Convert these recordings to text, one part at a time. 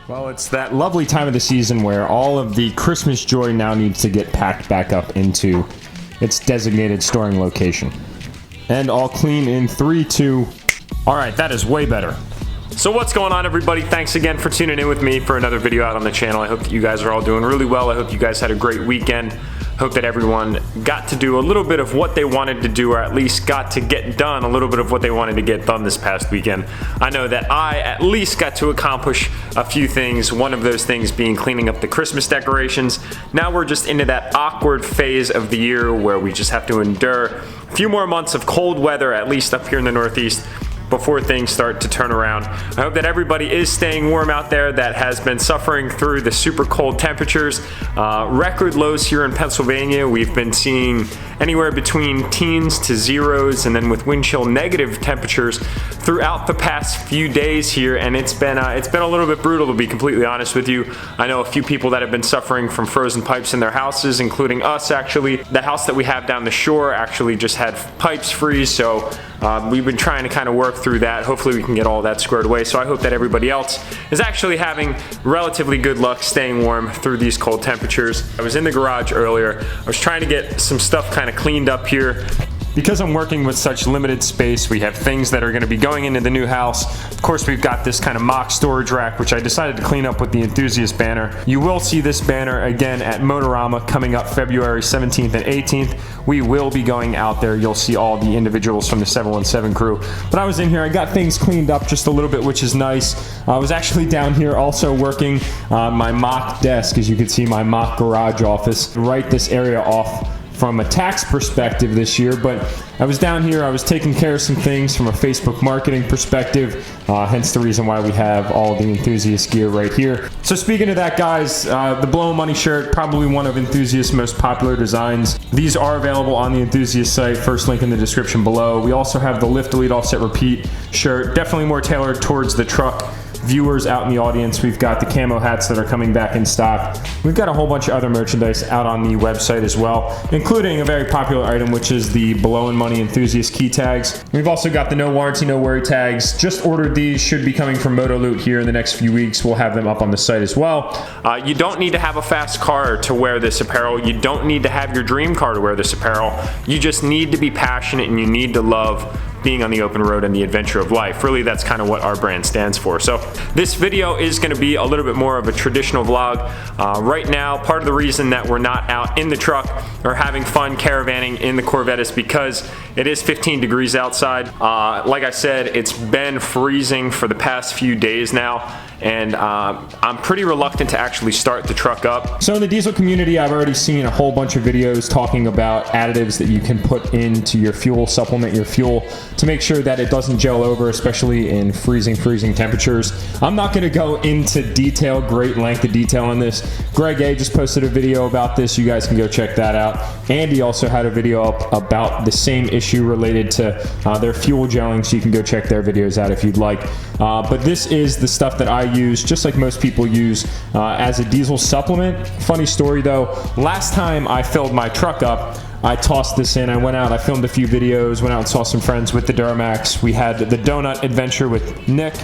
Well, it's that lovely time of the season where all of the Christmas joy now needs to get packed back up into its designated storing location. And I'll clean in 3, 2... Alright, that is way better. So what's going on, everybody? Thanks again for tuning in with me for another video out on the channel. I hope that you guys are all doing really well. I hope you guys had a great weekend. Hope that everyone got to do a little bit of what they wanted to do, or at least got to get done a little bit of what they wanted to get done this past weekend. I know that I at least got to accomplish a few things, one of those things being cleaning up the Christmas decorations. Now we're just into that awkward phase of the year where we just have to endure a few more months of cold weather, at least up here in the Northeast, before things start to turn around. I hope that everybody is staying warm out there that has been suffering through the super cold temperatures. Record lows here in Pennsylvania. We've been seeing anywhere between teens to zeros, and then with wind chill negative temperatures throughout the past few days here, and it's been a little bit brutal, to be completely honest with you. I know a few people that have been suffering from frozen pipes in their houses, including us actually. The house that we have down the shore actually just had pipes freeze, so we've been trying to kind of work through that. Hopefully we can get all that squared away. So I hope that everybody else is actually having relatively good luck staying warm through these cold temperatures. I was in the garage earlier. I was trying to get some stuff kind of cleaned up here. Because I'm working with such limited space, we have things that are going to be going into the new house. Of course, we've got this kind of mock storage rack, which I decided to clean up with the Enthusiast banner. You will see this banner again at Motorama coming up February 17th and 18th. We will be going out there. You'll see all the individuals from the 717 crew. But I was in here, I got things cleaned up just a little bit, which is nice. I was actually down here also working on my mock desk, as you can see, my mock garage office. Write this area off from a tax perspective this year, but I was down here, I was taking care of some things from a Facebook marketing perspective, hence the reason why we have all the Enthusiast gear right here. So speaking of that, guys, the Blowin' Money shirt, probably one of Enthusiast's most popular designs. These are available on the Enthusiast site, first link in the description below. We also have the Lift, Delete, Offset, Repeat shirt, definitely more tailored towards the truck viewers out in the audience. We've got the camo hats that are coming back in stock. We've got a whole bunch of other merchandise out on the website as well, including a very popular item, which is the Blowin' Money Enthusiast key tags. We've also got the no warranty, no worry tags. Just ordered these, should be coming from MotoLoot here in the next few weeks. We'll have them up on the site as well. You don't need to have a fast car to wear this apparel. You don't need to have your dream car to wear this apparel. You just need to be passionate, and you need to love being on the open road and the adventure of life. Really, that's kind of what our brand stands for. So this video is going to be a little bit more of a traditional vlog. Right now, part of the reason that we're not out in the truck or having fun caravanning in the Corvette is because it is 15 degrees outside. Like I said, it's been freezing for the past few days now, and I'm pretty reluctant to actually start the truck up. So in the diesel community, I've already seen a whole bunch of videos talking about additives that you can put into your fuel, supplement your fuel to make sure that it doesn't gel over, especially in freezing temperatures. I'm not going to go into detail, great length of detail on this. Greg A just posted a video about this. You guys can go check that out. Andy also had a video up about the same issue related to their fuel gelling, so you can go check their videos out if you'd like. But this is the stuff that I use, just like most people use, as a diesel supplement. Funny story though, last time I filled my truck up, I tossed this in. I went out, I filmed a few videos, went out and saw some friends with the Duramax. We had the donut adventure with Nick.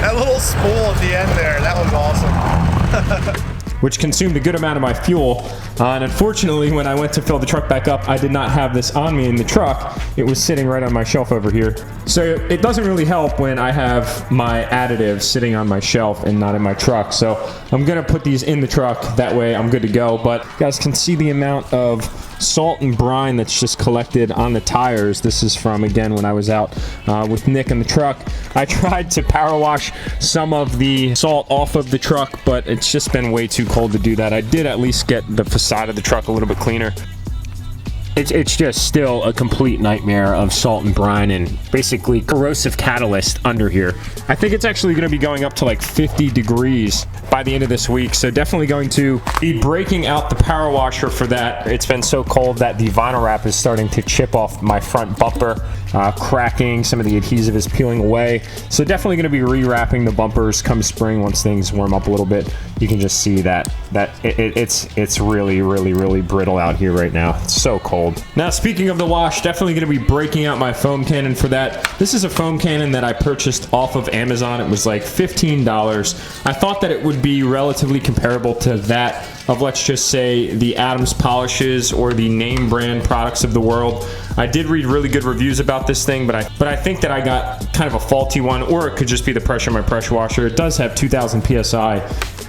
That little spool at the end there, that was awesome. Which consumed a good amount of my fuel. And unfortunately, when I went to fill the truck back up, I did not have this on me in the truck. It was sitting right on my shelf over here. So it doesn't really help when I have my additives sitting on my shelf and not in my truck. So I'm gonna put these in the truck. That way I'm good to go. But you guys can see the amount of salt and brine that's just collected on the tires. This is from, again, when I was out with Nick in the truck. I tried to power wash some of the salt off of the truck, but it's just been way too cold to do that. I did at least get the facade of the truck a little bit cleaner. It's just still a complete nightmare of salt and brine and basically corrosive catalyst under here. I think it's actually going to be going up to like 50 degrees by the end of this week, so definitely going to be breaking out the power washer for that. It's been so cold that the vinyl wrap is starting to chip off my front bumper, cracking. Some of the adhesive is peeling away, so definitely going to be rewrapping the bumpers come spring once things warm up a little bit. You can just see that it's really brittle out here right now. It's so cold. Now, speaking of the wash, definitely going to be breaking out my foam cannon for that. This is a foam cannon that I purchased off of Amazon. It was like $15. I thought that it would be relatively comparable to that of, let's just say, the Adams polishes or the name brand products of the world. I did read really good reviews about this thing, but I think that I got kind of a faulty one, or it could just be the pressure in my pressure washer. It does have 2,000 PSI.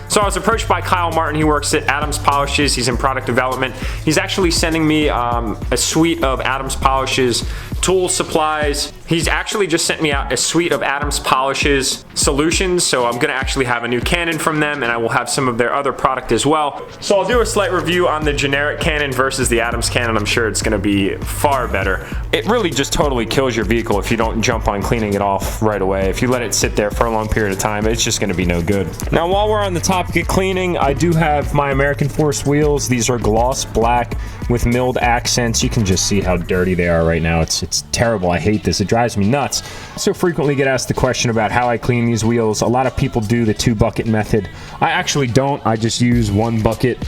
So I was approached by Kyle Martin. He works at Adams Polishes. He's in product development. He's actually sending me a suite of Adams Polishes tool supplies. He's actually just sent me out a suite of Adams Polishes solutions, so I'm gonna actually have a new cannon from them, and I will have some of their other product as well. So I'll do a slight review on the generic cannon versus the Adams cannon. I'm sure it's gonna be far better. It really just totally kills your vehicle if you don't jump on cleaning it off right away. If you let it sit there for a long period of time, it's just gonna be no good. Now, while we're on the topic of cleaning, I do have my American Force wheels. These are gloss black with milled accents. You can just see how dirty they are right now. It's terrible. I hate this. It drives me nuts. So frequently get asked the question about how I clean these wheels. A lot of people do the 2-bucket method. I actually don't. I just use 1 bucket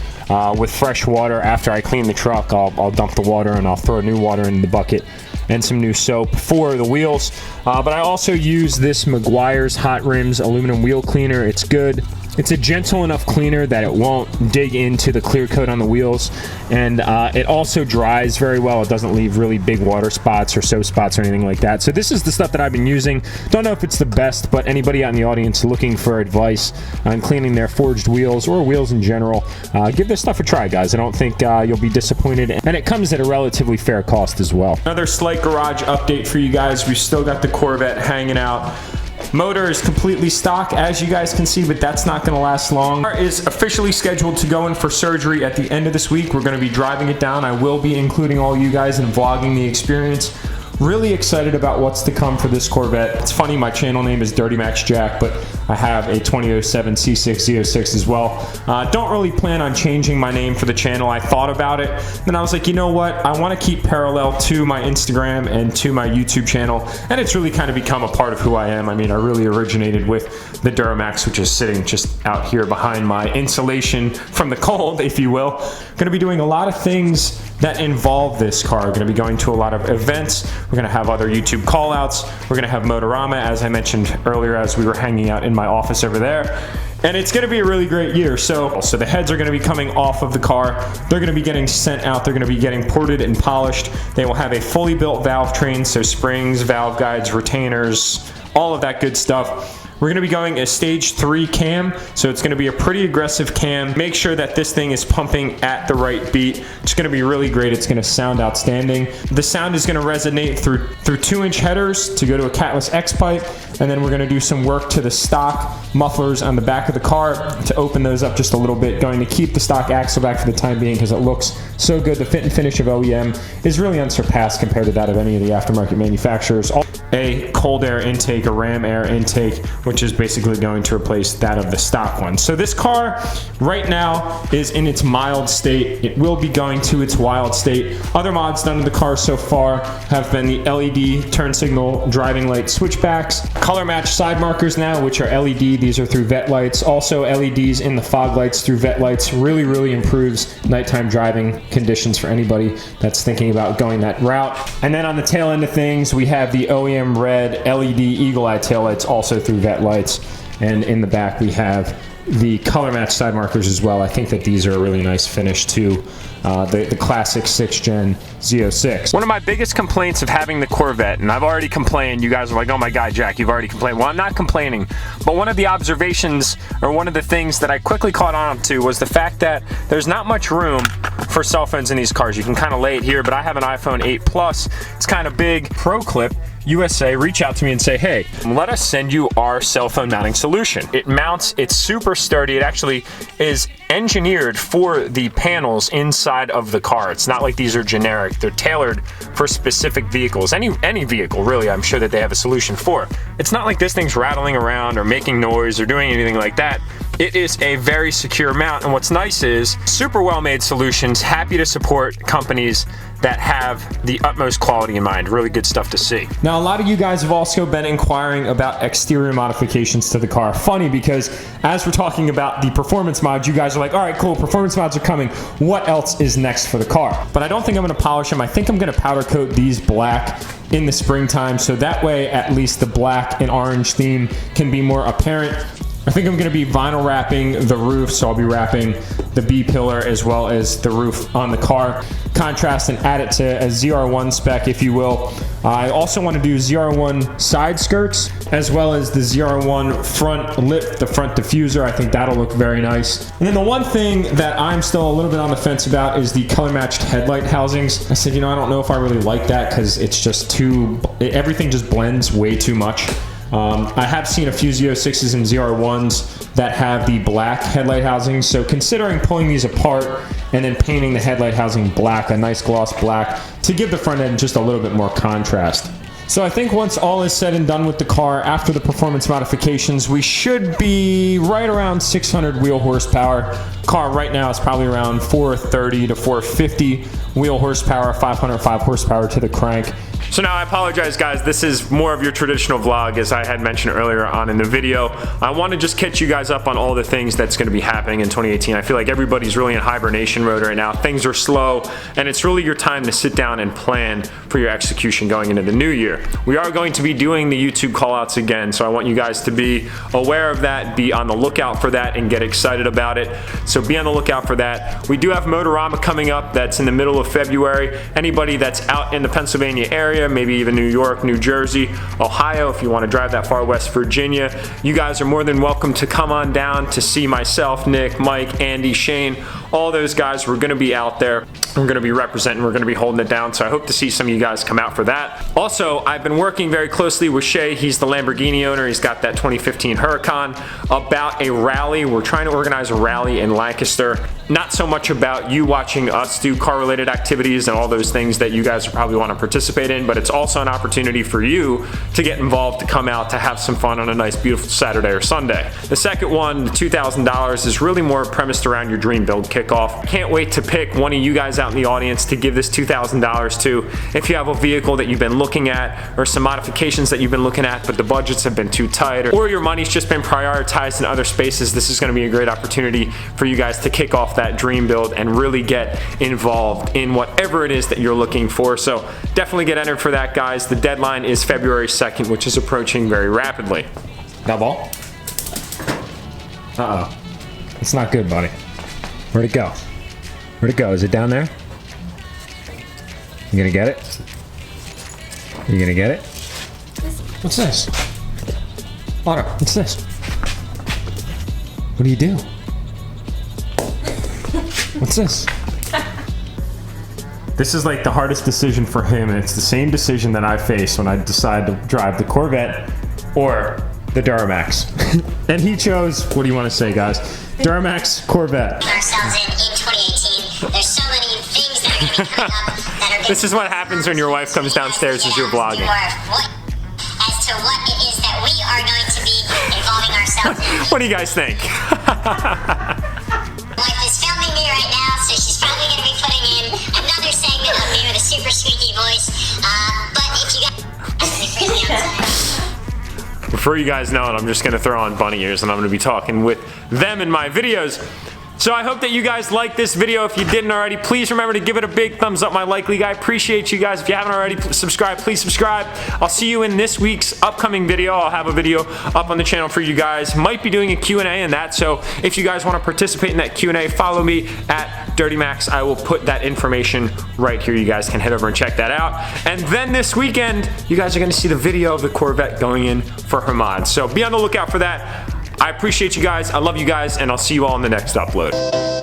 with fresh water. After I clean the truck, I'll dump the water and I'll throw new water in the bucket and some new soap for the wheels. But I also use this Mcguire's Hot Rims aluminum wheel cleaner. It's good. It's a gentle enough cleaner that it won't dig into the clear coat on the wheels, and it also dries very well. It doesn't leave really big water spots or soap spots or anything like that. So this is the stuff that I've been using. Don't know if it's the best, but anybody out in the audience looking for advice on cleaning their forged wheels or wheels in general, give this stuff a try, guys. I don't think you'll be disappointed, and it comes at a relatively fair cost as well. Another slight garage update for you guys. We've still got the Corvette hanging out. Motor is completely stock, as you guys can see, but that's not going to last long. Car is officially scheduled to go in for surgery at the end of this week. We're going to be driving it down. I will be including all you guys and vlogging the experience. Really excited about what's to come for this Corvette. It's funny, my channel name is Dirty Max Jack, but I have a 2007 C6 Z06 as well. Don't really plan on changing my name for the channel. I thought about it, then I was like, you know what? I want to keep parallel to my Instagram and to my YouTube channel, and it's really kind of become a part of who I am. I mean, I really originated with the Duramax, which is sitting just out here behind my insulation from the cold, if you will. Going to be doing a lot of things that involve this car. We're going to be going to a lot of events. We're going to have other YouTube callouts. We're going to have Motorama, as I mentioned earlier, as we were hanging out in my office over there. And it's going to be a really great year. So the heads are going to be coming off of the car. They're going to be getting sent out. They're going to be getting ported and polished. They will have a fully built valve train, so springs, valve guides, retainers, all of that good stuff. We're going to be going a stage 3 cam, so it's going to be a pretty aggressive cam. Make sure that this thing is pumping at the right beat. It's going to be really great. It's going to sound outstanding. The sound is going to resonate through 2-inch headers to go to a catless X pipe, and then we're going to do some work to the stock mufflers on the back of the car to open those up just a little bit. Going to keep the stock axle back for the time being because it looks so good. The fit and finish of OEM is really unsurpassed compared to that of any of the aftermarket manufacturers. A cold air intake, a ram air intake, which is basically going to replace that of the stock one. So this car right now is in its mild state. It will be going to its wild state. Other mods done to the car so far have been the LED turn signal driving light switchbacks, color match side markers now, which are LED. These are through VET lights. Also LEDs in the fog lights through VET lights. Really improves nighttime driving conditions for anybody that's thinking about going that route. And then on the tail end of things, we have the OEM red LED eagle eye taillights also through VET lights. And in the back we have the color match side markers as well. I think that these are a really nice finish to the classic 6th gen Z06. One of my biggest complaints of having the Corvette, and I've already complained, you guys are like, oh my god, Jack, you've already complained. Well, I'm not complaining, but one of the observations, or one of the things that I quickly caught on to, was the fact that there's not much room for cell phones in these cars. You can kind of lay it here, but I have an iPhone 8 Plus. It's kind of big. Pro Clip USA reach out to me and say, hey, let us send you our cell phone mounting solution. It mounts, it's super sturdy. It actually is engineered for the panels inside of the car. It's not like these are generic. They're tailored for specific vehicles. Any vehicle, really, I'm sure that they have a solution for. It's not like this thing's rattling around or making noise or doing anything like that. It is a very secure mount, and what's nice is super well-made solutions, happy to support companies that have the utmost quality in mind. Really good stuff to see. Now, a lot of you guys have also been inquiring about exterior modifications to the car. Funny, because as we're talking about the performance mods, you guys are like, all right, cool, performance mods are coming. What else is next for the car? But I don't think I'm gonna polish them. I think I'm gonna powder coat these black in the springtime, so that way at least the black and orange theme can be more apparent. I think I'm gonna be vinyl wrapping the roof, so I'll be wrapping the B-pillar as well as the roof on the car. Contrast and add it to a ZR1 spec, if you will. I also want to do ZR1 side skirts, as well as the ZR1 front lip, the front diffuser. I think that'll look very nice. And then the one thing that I'm still a little bit on the fence about is the color matched headlight housings. I said, you know, I don't know if I really like that because it's just everything just blends way too much. I have seen a few Z06s and ZR1s that have the black headlight housing, so considering pulling these apart and then painting the headlight housing black, a nice gloss black, to give the front end just a little bit more contrast. So I think once all is said and done with the car, after the performance modifications, we should be right around 600 wheel horsepower. Car right now is probably around 430 to 450 wheel horsepower, 505 horsepower to the crank. So now I apologize, guys, this is more of your traditional vlog, as I had mentioned earlier on in the video. I want to just catch you guys up on all the things that's going to be happening in 2018. I feel like everybody's really in hibernation mode right now. Things are slow, and it's really your time to sit down and plan for your execution going into the new year. We are going to be doing the YouTube callouts again, so I want you guys to be aware of that, be on the lookout for that, and get excited about it. So be on the lookout for that. We do have Motorama coming up. That's in the middle of February. Anybody that's out in the Pennsylvania area, maybe even New York, New Jersey, Ohio, if you want to drive that far, West Virginia, you guys are more than welcome to come on down to see myself, Nick, Mike, Andy, Shane, all those guys. We're going to be out there. We're going to be representing. We're going to be holding it down. So I hope to see some of you guys come out for that. Also, I've been working very closely with Shay. He's the Lamborghini owner. He's got that 2015 Huracan, about a rally. We're trying to organize a rally in Lancaster. Not so much about you watching us do car-related activities and all those things that you guys probably want to participate in, but it's also an opportunity for you to get involved, to come out, to have some fun on a nice, beautiful Saturday or Sunday. The second one, the $2,000, is really more premised around your dream build kickoff. Can't wait to pick one of you guys out in the audience to give this $2,000 to. If you have a vehicle that you've been looking at, or some modifications that you've been looking at, but the budgets have been too tight, or your money's just been prioritized in other spaces, this is going to be a great opportunity for you guys to kick off that dream build and really get involved in whatever it is that you're looking for. So definitely get entered for that, guys. The deadline is February 2nd, which is approaching very rapidly. That ball? Uh-oh. It's not good, buddy. Where'd it go? Where'd it go? Is it down there? You gonna get it? You gonna get it? What's this? Otto, what's this? What do you do? What's this? This is like the hardest decision for him, and it's the same decision that I face when I decide to drive the Corvette or the Duramax. And he chose, what do you want to say, guys? Duramax, Corvette. Ourselves in 2018. There's so many things that are going to be coming up that are This is what happens when your wife comes downstairs as you're vlogging. As to what it is that we are going to be involving ourselves in. What do you guys think? My wife is filming me right now, so she's probably going to be putting in another segment of me with a super squeaky voice. But if you guys... It's really crazy outside. Before you guys know it, I'm just going to throw on bunny ears and I'm going to be talking with them in my videos. So I hope that you guys liked this video. If you didn't already, please remember to give it a big thumbs up, my likely guy. Appreciate you guys. If you haven't already subscribed, please subscribe. I'll see you in this week's upcoming video. I'll have a video up on the channel for you guys. Might be doing a Q&A in that, so if you guys want to participate in that Q&A, follow me at Dirty Max. I will put that information right here. You guys can head over and check that out. And then this weekend, you guys are going to see the video of the Corvette going in for her mod. So be on the lookout for that. I appreciate you guys. I love you guys, and I'll see you all in the next upload.